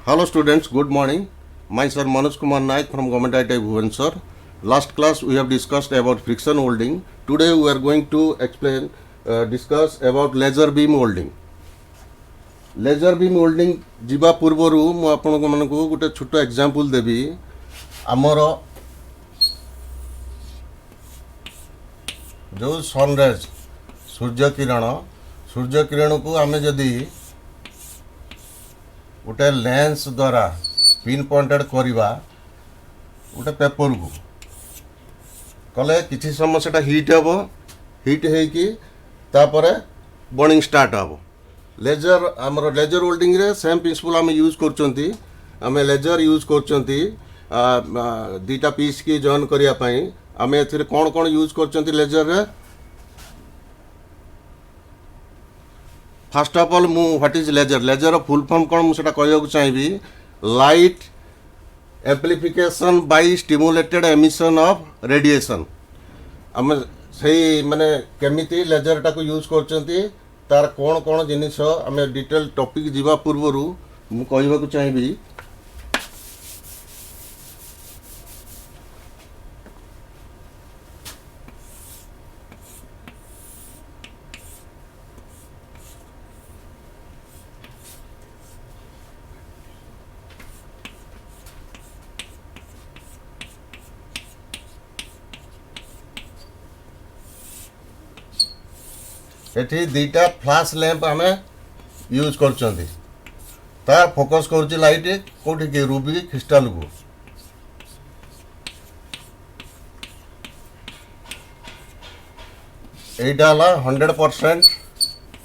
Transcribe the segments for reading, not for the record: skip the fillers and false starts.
Hello students, good morning. Myself Manoj Kumar Naik from Government ITI Bhubaneswar. Last class we have discussed about friction welding. Today we are going to discuss about laser beam welding. Laser beam welding jiba पूर्वरु मु आपन मानकु गोटे छोट example देबी. आमर जो sunrise Surya Kiran को आमे जदि गोटे लेंस द्वारा पिन पॉइंटेड करवा गोटे पेपर को कले किसी समय से हिट हे हिट होपर बर्निंग स्टार्ट हे लेजर आमर लेजर वेल्डिंग रे सेम प्रिंसिपल आम यूज कर लेजर यूज कर दीटा पीस की जॉइन करने आम ए कौन कौन यूज कर laser ray first of all मु what is laser laser full form कौन मुझे कहूँ चाहिए light amplification by stimulated emission of radiation आम से माने केमिति लेजर टाको यूज करचंती तार कौन कौन जिनिस आम डिटेल टॉपिक जीवा पूर्व मु कहूँ चाहिए एठी दीटा फ्लैश लैंप आम यूज कर फोकस कर लाइट कौटी कि रूबी क्रिस्टाल को यहाँ 100%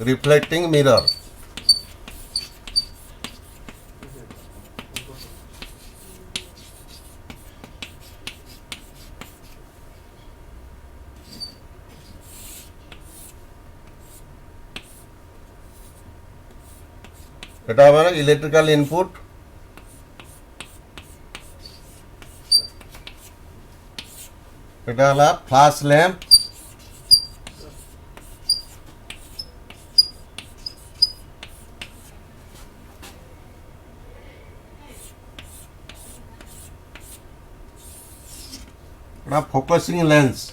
रिफ्लेक्टिंग मिरर এটা हमारा इलेक्ट्रिकल इनपुट এটা हला फ्लैश लैंप এটা फोकसिंग लेंस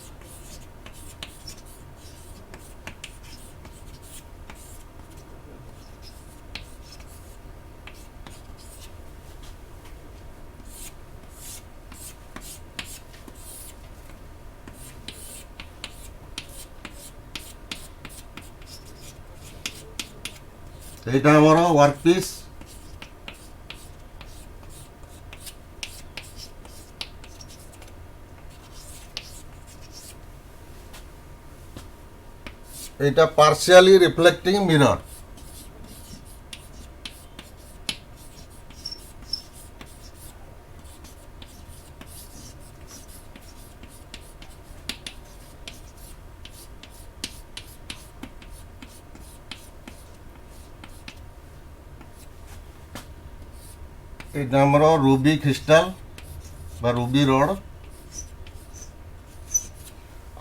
এইটা আমার ওয়ার্ক পিস এইটা পার্সিয়ালি রিফ্লেক্টিং মিরর এটা আমার রুবি ক্রিস্টাল বা রুবি রড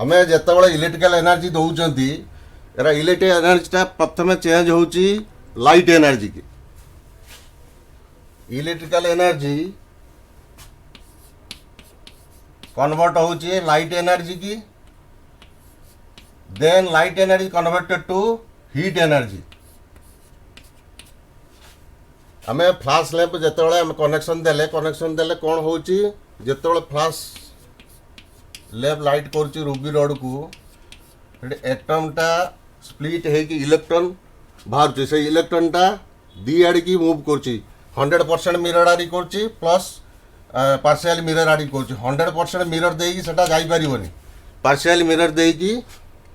आम जिते इलेक्ट्रिकल एनर्जी दौरान एरा इलेक्ट्रिक एनर्जीटा प्रथम चेंज होची लाइट एनर्जी की इलेक्ट्रिकल एनर्जी कन्वर्ट होची लाइट एनर्जी की then light energy converted to heat energy आम फ्लैश लैंप जिते कनेक्शन देले कौन होची जिते फ्लैश लैंप लाइट कर रूबी रड को एटमटा स्प्लिट होगी इलेक्ट्रॉन बाहर से इलेक्ट्रॉनटा दी आड़ की मूव कर 100% मिरर आड़ी कर प्लस पार्शियल मिरर आड़ी कर 100% मिरर देकी सेटा जाई परिबोनी पार्शियल मिरर देकी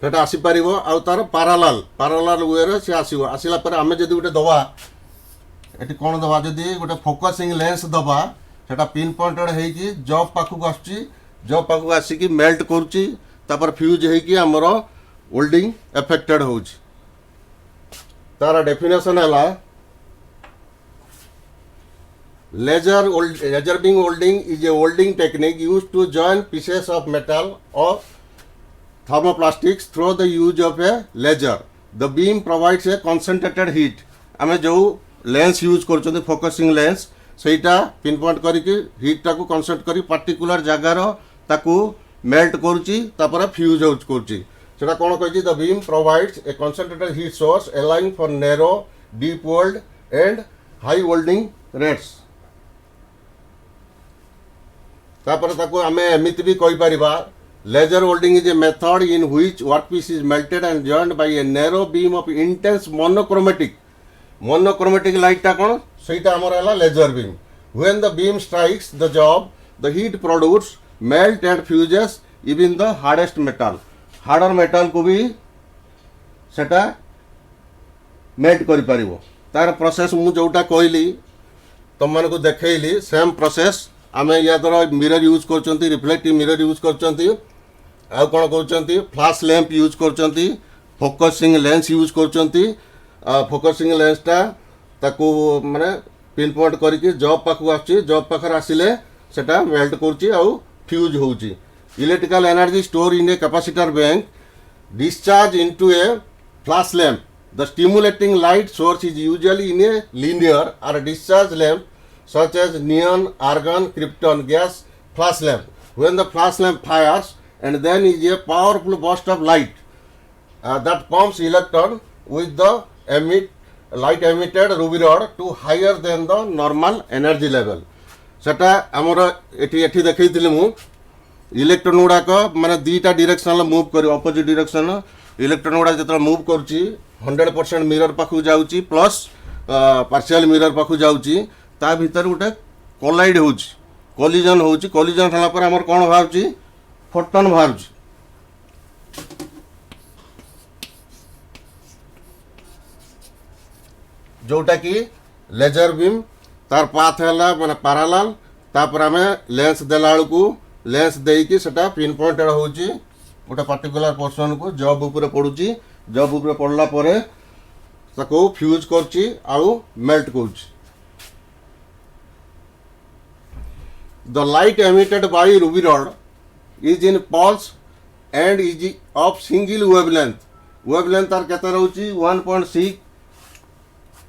सेटा आसी परिबो आ तार पैरेलल वे रे से आसीबो आसिला पर आमे जदी गोटे दवा एटी कोन दवा जदी गोटे फोकसिंग लेंस दवा सेटा पिन पॉइंटेड होगी जॉब पाखु आसुची जॉब पाखु आसिकी मेल्ट करुची तापर फ्यूज होगी आमर वेल्डिंग एफेक्टेड होची तार डेफिनेशन है laser beam welding is a welding technique used to join pieces of metal और thermoplastics through the use of a laser. The beam provides a concentrated heat. आमे जो लेंस यूज कर focusing lens ସେଇଟା pin point କରିକି ହିଟ୍ଟାକୁ consent କରି particular ଜାଗାର ତାକୁ melt କରୁଛି ତାପରେ ଫ୍ୟୁଜ୍ କରୁଛି। ସେଟା କ'ଣ କହିଛି the beam provides a concentrated heat source allowing for narrow deep weld and high welding rates. तापर ताको आमे एमिति भी कहि परिबा laser welding is a method in which workpiece is melted and joined by a narrow beam of intense monochromatic light ता कोन सेटा हमर हला laser beam. When the beam strikes the job the heat produce melt and fuses even the hardest metal. Harder metal को भी सेटा melt करि परिबो। तार प्रोसेस मु जोटा कहली तुम मान को देखली सेम प्रोसेस आम या द्वारा मिरर यूज कर रिफ्लेक्टिव मिरर यूज कर आउ कौन कर फ्लैश लैंप यूज कर फोकसिंग लेंस यूज कर फोकसिंग लेंसटा ताकू माने पिन पॉइंट करके जॉब पाखु आछि जॉब पाखर आसिले सेटा मेल्ट करछि आउ फ्यूज होउछि। Electrical energy store in a capacitor bank discharge into a flash lamp. The stimulating light source is usually in a linear or discharge lamp such as neon, argon, krypton gas flash lamp. When the flash lamp fires and then is a powerful burst of light that pumps electron with the light emitted ruby rod to higher than the normal energy level. सेटा आमर एठी देखैथिले मु electron गुड़ाक माने दीटा direction move कर opposite direction electron गुड़ा जो move करुच्ची 100% mirror पाखु जाऊँगी plus partial mirror पाखु जाऊँगी ता भीतर गोटे कोलाइड होची कोलिजन होची कोलिजन होला पर हमर कोन बाहरची फोटोन बाहरची जोटा कि लेजर बीम तार पाथ है माने पैरेलल तापर आमे लेंस देला को लेंस देकी सेटा पिन पॉइंटेड होची गोटे पर्टिकुलर पोर्शन को जॉब ऊपर पड़ुची जॉब ऊपर पड़ला परे ताको फ्यूज करची आउ मेल्ट करची। The light emitted by Ruby rod is in pulse and is of single wavelength तार केते रहउची 1.6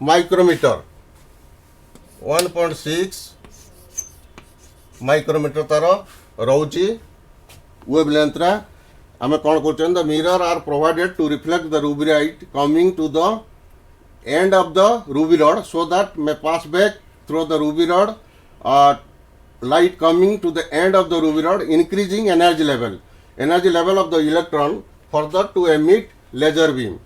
माइक्रोमीटर 1.6 माइक्रोमीटर तार रहउची वेवलेंथ रा। आमे कौन कर the mirror are provided to reflect the ruby light coming to the end of the ruby rod so that may pass back through the ruby rod light coming to the end of the ruby rod increasing energy level of the electron further to emit laser beam.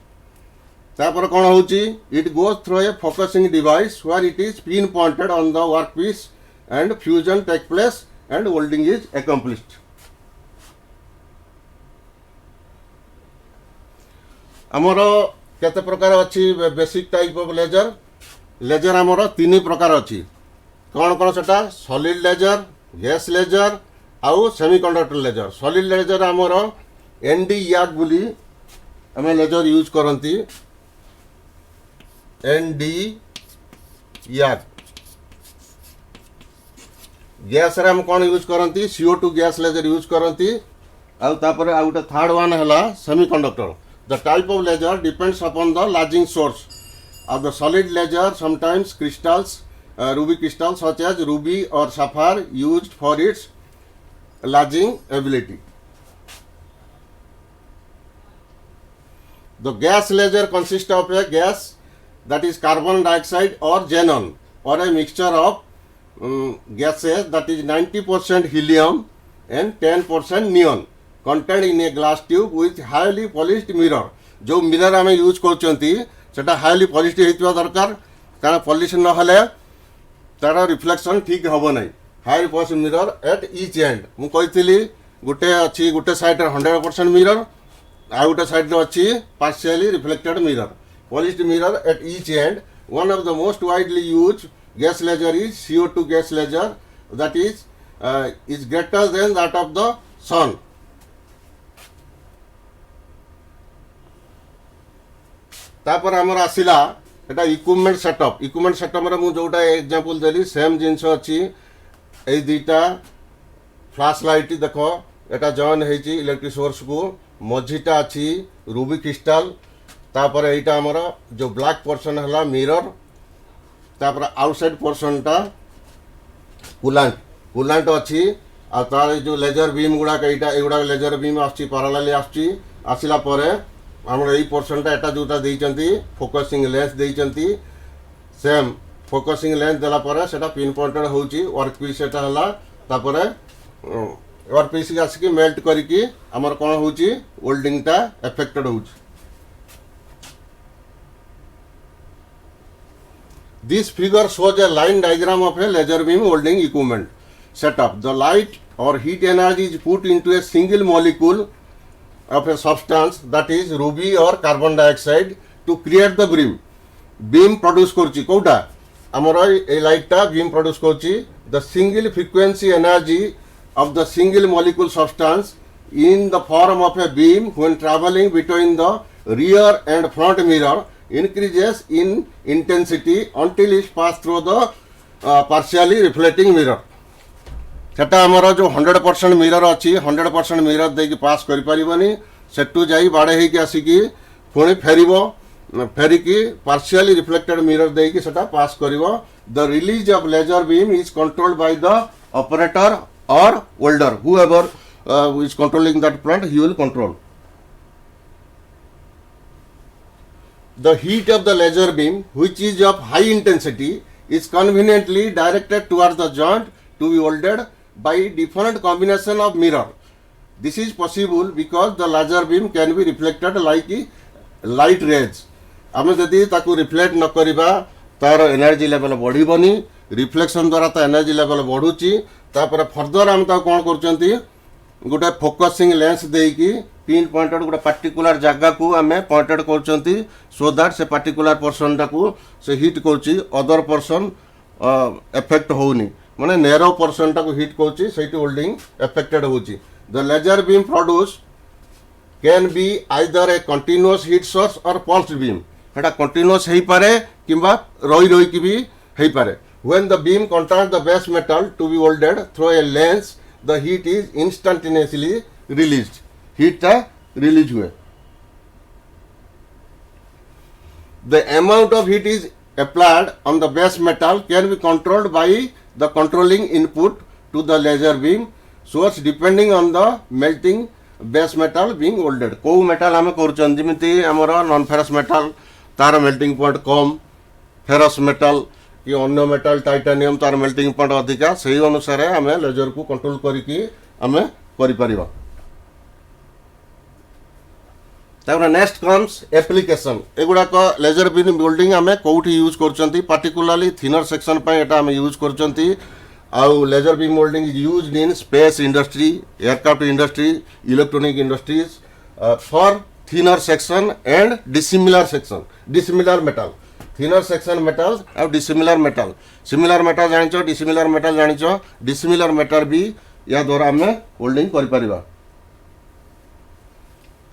तापर कौन होची it goes through a focusing device where it is pin pointed on the workpiece and fusion take place and welding is accomplished. आमर केते प्रकार अच्छी basic type of laser आमर 3 प्रकार अच्छी कौन कौन सेटा सॉलिड लेजर गैस लेजर आउ सेमीकंडक्टर लेजर। सॉलिड लेजर आमर एनडी याग बोली आमे लेजर यूज करंती एनडी याग। गैस रे हम कौन यूज करंती CO2 गैस लेजर यूज करंती आउ तापर आउ गोटे थर्ड वन हैला semiconductor. The type of laser depends upon the lasing source of the solid laser sometimes crystals ruby crystal such as ruby or sapphire used for its latching ability. The gas laser consists of a gas that is carbon dioxide or xenon or a mixture of gases that is 90% helium and 10% neon contained in a glass tube with highly polished mirror. जो mirror आम use कर highly polish होता दरकार कारण polish न हेले तार reflection ठीक हम ना। High polish mirror at each and मुझे गोटे अच्छी गोटे साइड 100% मिरर आ गोटे साइड अच्छी partially reflected mirror polished mirror at each end. One of the most widely use gas laser is CO2 gas laser that is greater than that of the sun. तापर आमर आसिला एटा equipment setup रे मु जोटा example देली same जिंस अच्छी ए दुईटा flash light देखो एटा join होईची electric source को मझीटा अच्छी रूबी क्रिस्टल तापर एटा हमर जो ब्लैक पोर्शन हला मिरर तापर आउटसाइड पोर्शन टा कूलांट कूलांट अच्छी आ तार जो लेजर बीम गुड़ाक एगुड़ा लेजर बीम आसी पैरेलली आसला आमर यही पोर्शनटा एटा जोटा देइचंती फोकसिंग लेंस देइचंती सेम फोकसिंग लेंस देला परे सेटा पिन पॉइंटेड होउची वर्क पीस सेटा हला तापरे वर्क पीस के आसिकी मेल्ट करिकी आमर कोन होउची वेल्डिंग टा इफेक्टेड होउची। This figure shows a line diagram of a laser beam welding equipment setup. The light or heat energy is put into a single molecule of a substance, that is ruby or carbon dioxide, to create the beam. Beam produce करची कोटा आमर ए light टा beam produce करची the single frequency energy of the single molecule substance in the form of a beam when traveling between the rear and front mirror increases in intensity until it pass through the partially reflecting mirror. सेटा आमर जो 100% mirror अच्छी 100% mirror देकी पास कर पारिबनी सेटू जाई बाड़े हेकी आसिकी पुणी फेरिकी पार्शियली रिफ्लेक्टेड मिरर देकी सेटा पास करिवो। The release of laser beam is controlled by the operator or welder whoever is controlling that plant he will control. The heat of the laser beam, which is of high intensity, is conveniently directed towards the joint to be welded by different combination of mirror. This is possible because the laser beam can be reflected like light rays. आमे जदि ताकू reflect न करिबा तार energy level बढ़िबनी, reflection द्वारा ता energy level बढ़ुची। तापर further आम ता कोन करचंती गोटे फोकसिंग लेंस देकी पिन पॉइंटेड गोटे पार्टिकुलर जगह को आम पॉइंटेड करचंती सो दैट से पार्टिकुलर पर्सन टाकू से हिट करची अदर पर्सन एफेक्ट होनी माने नेरो पर्सन टाकू हिट करची सेठी वेल्डिंग एफेक्टेड होची। The laser beam produce can be either a continuous heat source और पल्स बीम एटा कंटीन्यूअस हेई पारे किंबा रही की भी हेई पारे। When the beam contact the base metal to be welded through a lens the heat is instantaneously released. Heat ta release हुए। The amount of heat is applied on the base metal can be controlled by the controlling input to the laser beam source depending on the melting base metal being welded. को metal आमे करचन जिमिति हमर non ferrous metal तार melting point कम, ferrous metal कि अन्य metal titanium तार melting point अधिका से अनुसार आम लेजर को कंट्रोल करिकी आम करिपरिबा। तापर नेक्स्ट कम्स एप्लिकेशन एगुड़ाक लेजर बीम वेल्डिंग आम कौटी यूज करचंती पार्टिकुलरली थिनर सेक्शन पे एटा आम यूज करचंती। आउ laser beam welding is used in space industry, aircraft industry, electronic industries for thinner section and dissimilar section, dissimilar metal, thinner section metal or dissimilar metal. Similar metal जानिचो, dissimilar metal जानिचो, dissimilar metal भी या द्वारा आम welding करि परिबा।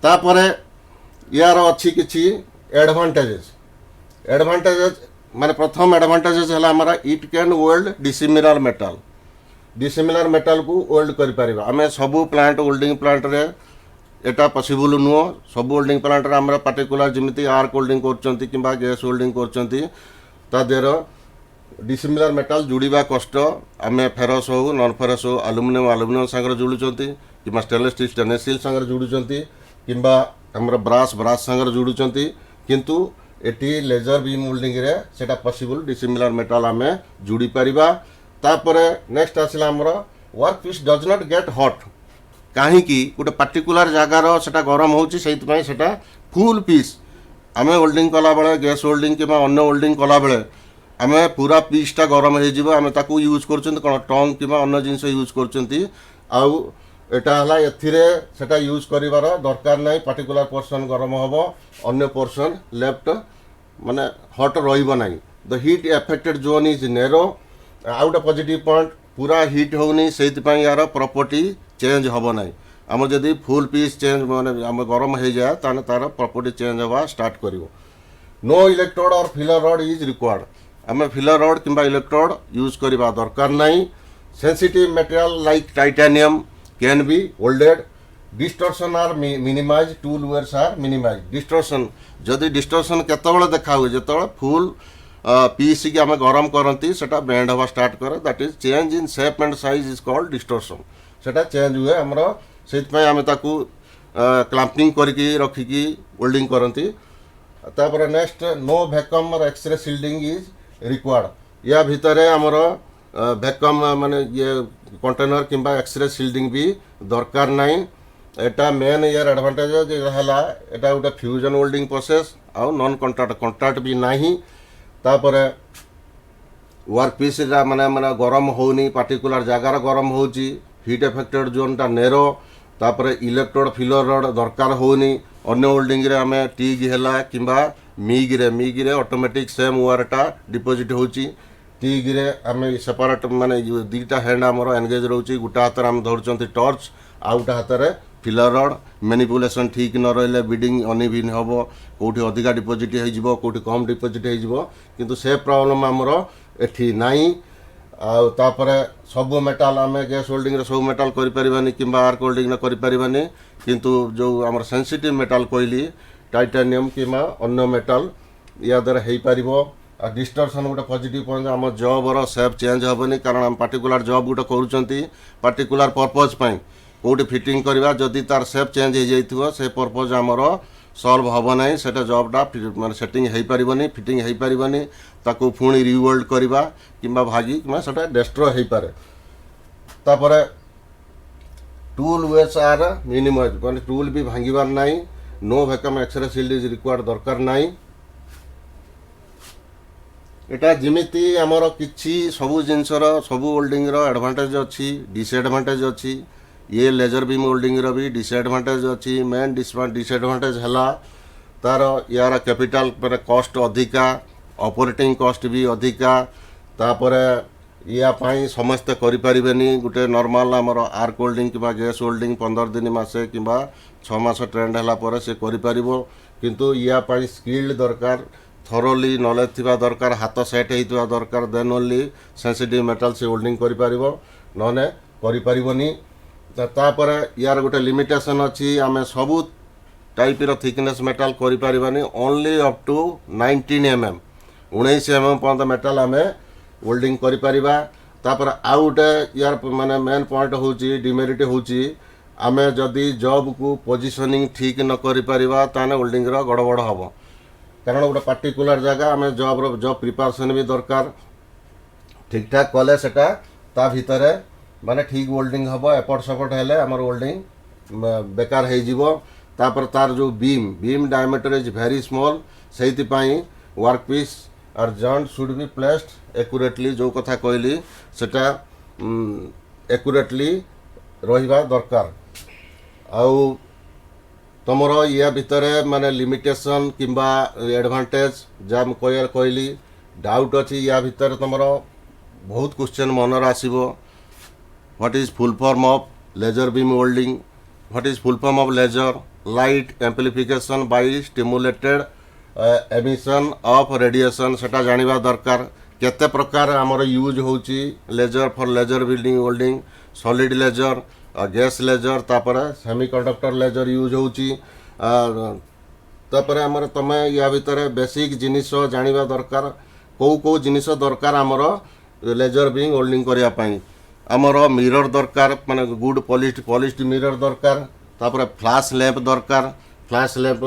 तापरे यार अच्छी किछि एडवांटेजेस माने प्रथम एडवांटेजेस हला हमारा it can weld dissimilar metal. Dissimilar metal को वेल्ड करि परिबा आमे सबु प्लांट वेल्डिंग प्लांट रे एटा पॉसिबल नुह। सब वेल्डिंग प्लांट रे हमरा पार्टिकुलर जिमिति आर्क वेल्डिंग करचंती किंबा गैस वेल्डिंग करचंती ता देर डिसिमिलर मेटल जुड़ीबा कष्ट। आमे फेरस हो नॉन फेरस हो एल्युमिनियम संगे जुड़ुचंती किंबा स्टेनलेस स्टील संगे जुड़ुचंती किंबा हमर ब्रास संगे जुड़ुचंती किंतु एटी लेजर बीम वेल्डिंग रे सेटा पॉसिबल डिसिमिलर मेटल आमे जुड़ी परिबा। तापरे नेक्स्ट आसिला हमर work piece does not get hot कहीं गोटे पार्टिकुलर जगार सेटा गरम होची सेइतपई सेटा फुल पीस आमे वेल्डिंग कला बेले गैस वेल्डिंग किंबा अन्य वेल्डिंग कला बेले आमे पूरा पीसटा गरम हो जिवो आमे ताकू यूज करचंती कोन टंग किंबा अन्य जिंस यूज करचंती। आउ एटा हला एथिरे सेटा यूज करिवार दरकार नाही। पार्टिकुलर पोर्शन गरम हबो अन्य पोर्शन लेफ्ट माने हॉट रहिबो नाही। The heat affected zone is narrow. Out positive point पूरा हीट होनी सेइतपई यार प्रॉपर्टी चेंज हबो नाही। आम जदि फुल पीस चेंज माने आम गरम हो जाए ताने तार प्रॉपर्टी चेंज हवा स्टार्ट करिवो। नो इलेक्ट्रोड और फिलर रॉड इज रिक्वायर्ड। आम फिलर रॉड किंबा इलेक्ट्रोड यूज करबा दरकार नाही। Sensitive material like titanium can be welded. Distortion are minimise, tool wears are minimise. Distortion जदि डिस्टॉर्शन केतबेले देखा हुए जेतबेले फुल पीसी की आम गरम करती सेटा बेंड हवा स्टार्ट करे that is change in shape and size is called distortion सेटा चेंज हुए आमर से आम ताकू क्लाम्पिंग करके रखिकी वेल्डिंग करती तापर नेक्स्ट नो वैक्यूम और एक्सरे सील्डिंग इज रिक्वायर्ड या भितर आमर वैक्यूम माने ये कंटेनर किंबा एक्सरे सील्डिंग भी दरकार नहीं एटा मेन यार एडवांटेज है एटा गोटे फ्यूजन वेल्डिंग प्रोसेस आउ नॉन कंट्राक्ट भी नहीं तापर वर्क पीस माने माने गरम होनी पार्टिकुलर जगार गरम होची हीट इफेक्टेड जोनटा नेरो तापर इलेक्ट्रोड फिलर रड दरकार होनी अन्य वेल्डिंग रे आमे टीग हैला किंबा मिग रे ऑटोमेटिक सेम वायरटा डिपोजिट होची टीग रे आमे सेपरेट माने दीटा हैंड आमर एंगेज रोची गुटा हाथ आम धरचंती टॉर्च आ गुटा हाथ रे फिलर रड मैनिपुलेशन ठीक न रहिले बिडिंग अनइवन हबो कोठी अधिका डिपोजिट हे जिवो कोठी कम डिपोजिट हे जिवो किंतु से प्रॉब्लम आमर एठी नाही तापर सब मेटाल आम गैस होल्डिंग रे सब मेटाल करि परिबानी किंबा आर्क होल्डिंग करि परिबानी किंतु जो आमर सेंसिटिव मेटाल कहली टाइटानियम किंबा अन्य मेटाल या द्वारा हो पार डिस्टर्सन गोटे पॉजिटिव पॉइंट आम जॉब रो शेप चेंज हेनी कारण आम पार्टिकुलर जॉब गोटे करूँ पार्टिकुलर पर्पज कौटी फिटिंग करवा जदि तार शेप चेंज हो जाइथिबो से पर्पज आमर सॉल्व हबो नहीं सेटा जॉबटा माने सेटिंग हो पारिबनी फिटिंग हो पारिबनी ताकू पुणी रिवेल्ड करवा किंबा भागी किंबा सेटा डिस्ट्रॉय हो पारे तापर टूल वेस आर मिनिमाइज माने टूल भी भांगिबार नहीं no vacuum x-ray sealed is required दरकार नहीं एटा जिमिति आमर किछि सबु जिनसर सबु वेल्डिंग रो एडवांटेज अछि डिसएडवांटेज अछि ये लेजर बीम वेल्डिंग रो भी डिसएडवांटेज अछि मेन डिसएडवांटेज हला तार यार कैपिटल पर कॉस्ट अधिका ऑपरेटिंग कॉस्ट भी अधिका तापर या पाई समस्त करि परिबेनी गुटे नॉर्मल आमर आर्क वेल्डिंग किबा गैस वेल्डिंग 15 दिन मासे किबा 6 मास ट्रेंड हला पर से करि परिबो किंतु या पाई स्किल्ड दरकार थरोली नॉलेज थिबा दरकार हाथ सेट हेइतबा दरकार देन ओनली सेंसिटिव मेटल से वेल्डिंग करि परिबो नने करि परिबोनी तापर यार गोटे लिमिटेशन अच्छी आम सबू टाइप रो थिकनेस मेटाल करि परिबानी only up to 19 mm 19 mm पर्यंत मेटाल आम वेल्डिंग करि परिबा तापर आउ गोटे यार माने मेन पॉइंट होची डिमेरिट होची आम जदि जॉब को पोजिशनिंग ठीक न करि परिबा ताने वेल्डिंग रो गड़बड़ हबो कारण गोटे पार्टिकुलर जगह आम जॉब प्रिपरेशन भी दरकार ठीक ठाक कले सेटा ता भितरे माने ठीक वेल्डिंग हम एपट सपट हेले आमर वेल्डिंग बेकार हो जीवो तापर तार जो beam diameter is very small से वर्क पीस और joint should be placed accurately जो कथा कहली सेटा एक्यूरेटली रहिबा दरकार आउ तुमर या भितर माने लिमिटेशन किंबा एडवांटेज जहाँ कहली डाउट अच्छी या भितर तुमर बहुत question मनर आसीबो What is full form of laser beam welding? What is full form of laser? Light amplification by stimulated emission of radiation सेटा जानिबा दरकार केते प्रकार हमर यूज होची laser for laser building welding solid laser gas laser तापर semiconductor laser use होची तापर हमर तमे या भितर बेसिक जिनिस जानिबा दरकार को जिनिस दरकार हमर लेजर बीम वेल्डिंग करिया पई आमर मिरर दरकार माने गुड पॉलिश्ड मिरर दरकार तापर फ्लैश लैंप दरकार फ्लैश लैंप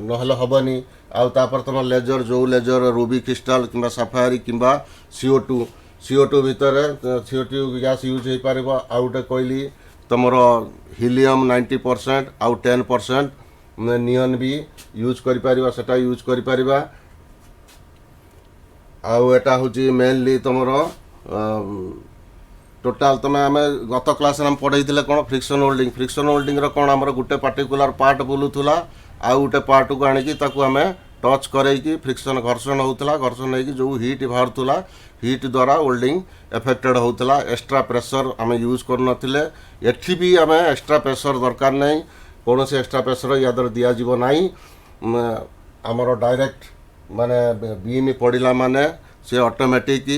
नहले हबनी आउ तापर तुम लेजर जो लेजर रूबी क्रिस्टल किंबा सफारी किंबा CO2 भितर CO2 गैस यूज हो पार आउ गोटे कहली तुमर हिलियम 90% आउ 10% नियन भी यूज कर सेटा यूज कर आउ एटा होची मेनली तुमर टोटाल तुम आम गत क्लास आम पढ़े कौन फ्रिक्शन वेल्डिंग कौन आम गोटे पार्टिकुलर पार्ट बुलूला आउ गोटे पार्ट को आनिकी आम टच करैकी फ्रिक्शन घर्षण होता घर्षण हो जो हीट बाहर हीट द्वारा वेल्डिंग एफेक्टेड होता एक्स्ट्रा प्रेशर आम यूज कर एठी भी आम एक्स्ट्रा प्रेशर दरकार नहीं कौन से एक्स्ट्रा प्रेशर या द्वारा दिज्व ना आमर डायरेक्ट माने बीम पड़ा माने से ऑटोमेटिक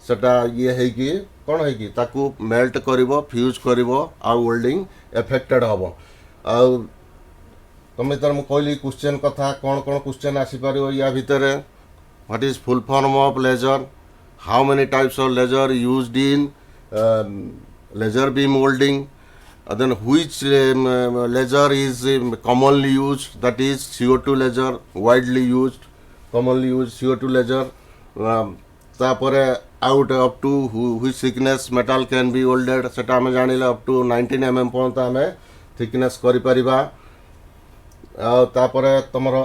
सेटा ये है कि कौन है कि ताकू मेल्ट करिवो फ्यूज करिवो आउ वेल्डिंग एफेक्टेड हबो आउ तुम तर कहली क्वेश्चन कथा कौन कौन क्वेश्चन आसी पारिबो या भितर what is full form of laser, how many types of laser used in laser beam molding, then which laser is commonly used, that is CO2 laser, widely used, commonly used CO2 laser. तापरे out up to which thickness metal can be welded, सेटा आम जान up to 19 mm पर्यंत आम thickness करि परिबा। तापरे तुमर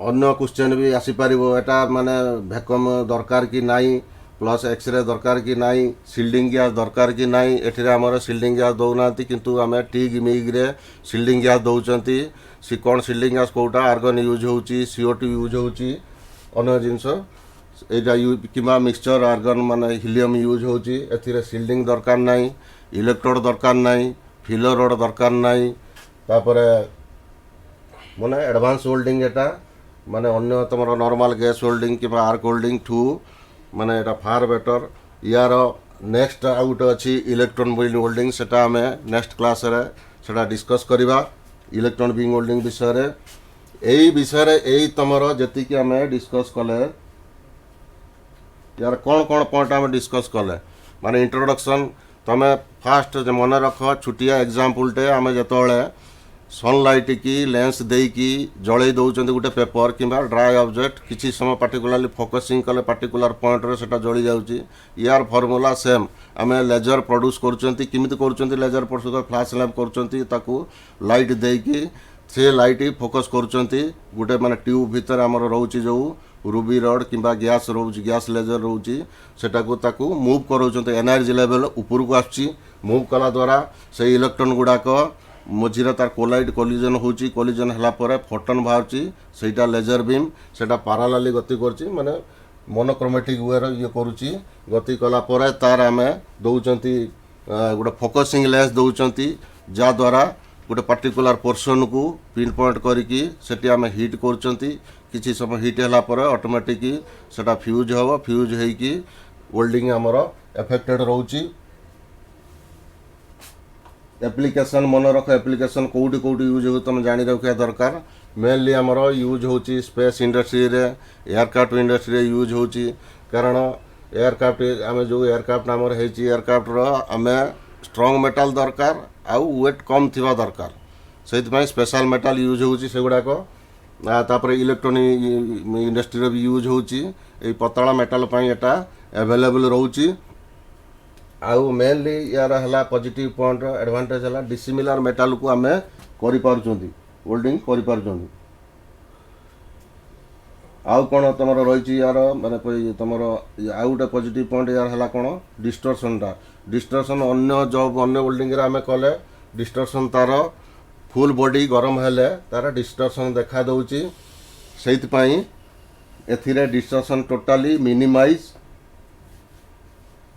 अन्य क्वेश्चन भी आसी पारिबो, एटा माने वैक्यूम दरकार कि नाही, प्लस एक्सरे दरकार कि नाही, सील्डिंग गैस दरकार कि नाही। एठिरे हमर सील्डिंग गैस दौनाती किंतु आमे टिग मिग रे सील्डिंग गैस दौचंती। सी कोन सील्डिंग गैस कोटा आर्गन यूज होउची, CO2 यूज होउची, अन्य जिंस एटा किमा मिक्सचर आर्गन माने हिलियम यूज होउची। एथिरे सील्डिंग दरकार नाही, इलेक्ट्रोड दरकार नाही, फिलर रोड दरकार नाही। तापरे माने एडवांस होल्डिंग एटा माने अन्य तुमर नॉर्मल गैस होल्डिंग कि आर्क होल्डिंग ठू माने एटा फार बेटर। यार नेक्स्ट आउट अच्छी इलेक्ट्रॉन बीम होल्डिंग, सेटा आमे नेक्स्ट क्लास रे सेटा डिस्कस करिबा इलेक्ट्रॉन बीम होल्डिंग विषय रे। एई विषय रे एई तुमर जति कि आमे डिस्कस कले, यार कौन कौन पॉइंट आमे डिस्कस कले माने इंट्रोडक्शन तमे फास्ट मन रख। छुटिया एग्जांपल टे आमे जतोळे सनलाइट की लेंस दे की जड़े दौरान गोटे पेपर कि ड्राई ऑब्जेक्ट किसी समय पार्टिकुलरली फोकसिंग कले पार्टिकुलर पॉइंट रे सेटा जली जाउची। यार फॉर्मूला सेम आमे लेजर प्रोड्यूस करूचंती, किमिति करूचंती लेजर प्रोड्यूस फ्लैश लैंप करूचंती, ताकू लाइट दे की से लाइट फोकस करूचंती। गोटे माने ट्यूब भीतर हमर रहउची जो रूबी रड किंबा गैस रहउची, गैस लेजर रहउची, सेटा को ताकू मूव करूचंती। एनर्जी लेवल ऊपर को आछी, मूव कला द्वारा से इलेक्ट्रॉन गुडाक मझीरे तार कोलाइड कोलिजन होची, कोलिजन हला परे फोटन बाहरची, सेटा लेजर बीम सेटा पैरेलली गति करची माने मोनोक्रोमेटिक वे रे ये करूची। गति कला परे तार आमे दउचंती गोटे फोकसिंग लेंस दउचंती, जा द्वारा गोटे पर्टिकुलर पोर्शन को पिन पॉइंट करिकी सेटी आमे हिट करूचंती। किछि समय हिट हला परे ऑटोमेटिक सेटा फ्यूज हबो, फ्यूज हेकी वेल्डिंग हमर इफेक्टेड रहउची। एप्लिकेशन मन रख, एप्लिकेशन कौटी कौटी यूज हो तुम जानी रखा दरकार। मेनली आमर यूज होची स्पेस इंडस्ट्री रे, एयरक्राफ्ट इंडस्ट्री रे यूज होची। कारण एयरक्राफ्ट आम जो एयरक्राफ्ट आमर हेची एयरक्राफ्ट रो आमे स्ट्रांग मेटल दरकार आउ वेट कम थिबा दरकार, सेति स्पेशल मेटल यूज होची सेगुडाक। तापर इलेक्ट्रॉनिक इंडस्ट्री रे भी यूज होची, ए पतला मेटल पई एटा अवेलेबल रहउची। आउ मेनली यार हला पॉजिटिव पॉइंट एडवांटेज हला डिसिमिलर मेटल को आमे करि पारुचंती, वेल्डिंग करि पारुचंती। आउ कोन तमरो रहिची यार माने तमरो आउ गोटे पॉजिटिव पॉइंट यार हला कोन डिस्टॉर्शन टा। डिस्टॉर्शन अन्य जॉब अन्य वेल्डिंग रे आमे कले डिस्टॉर्शन तार फुल बॉडी गरम हेले तार डिस्टॉर्शन देखा दउची। सेति पई एथिरे डिस्टॉर्शन टोटली मिनिमाइज।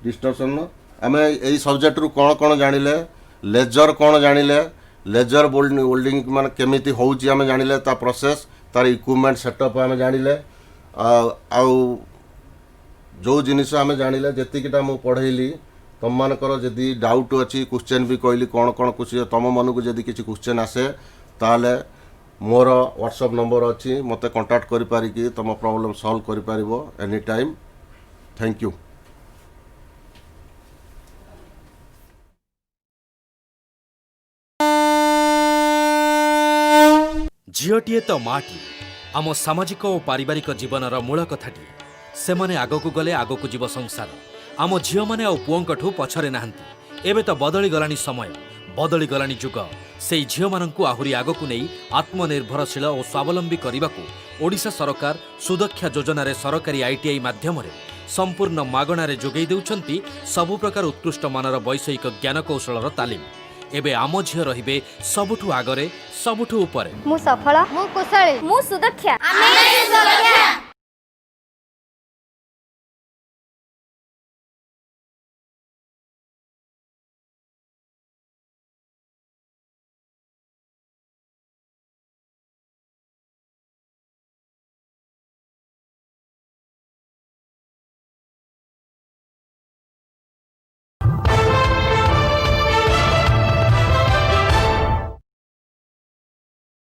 डिस्टॉर्शन आमे एई सब्जेक्ट रु कोन कोन जानिले, लेजर कोन जानिले, लेजर वेल्डिंग माने केमिति होउची आमे जानिले, ता प्रोसेस तार इक्विपमेंट सेटअप आमे जानिले। आउ जो जिनिस आमे जानिले जेतिकिटा मु पढैली तुम मानकर जदि डाउट अच्छी क्वेश्चन भी कहली कौन कौन कुछ तुम मन को जदि किसी क्वेश्चन आसे ताले मोर व्हाट्सएप नंबर अच्छी, मते कांटेक्ट करि पारिकी तुम प्रॉब्लम सॉल्व करि पारिबो एनी टाइम। Thank you. झीटीए तो माटी आम सामाजिक और पारिवारिक जीवनर मूल कथाटी। से माने आगकू गले आगकू जीव संसार। आम झील मैंने आ पुओंकठू पछरे नाहांती। एबे तो बदली गलानी समय, बदली गलानी जुग। से झील माननकू आहुरी आगकू नहीं आत्मनिर्भरशील और स्वावलंबी करने ओडिशा सरकार सुदक्षा योजन सरकारी ITI माध्यम संपूर्ण मागणार जोगई देउछंती सबु प्रकार उत्कृष्ट मानर वैषयिक ज्ञान कौशलर तालीम। एबे आम झील रहिबे सबुठू आगरे सबुठू उपरे। मु सफल, मु कुशली, मु सुदक्षा।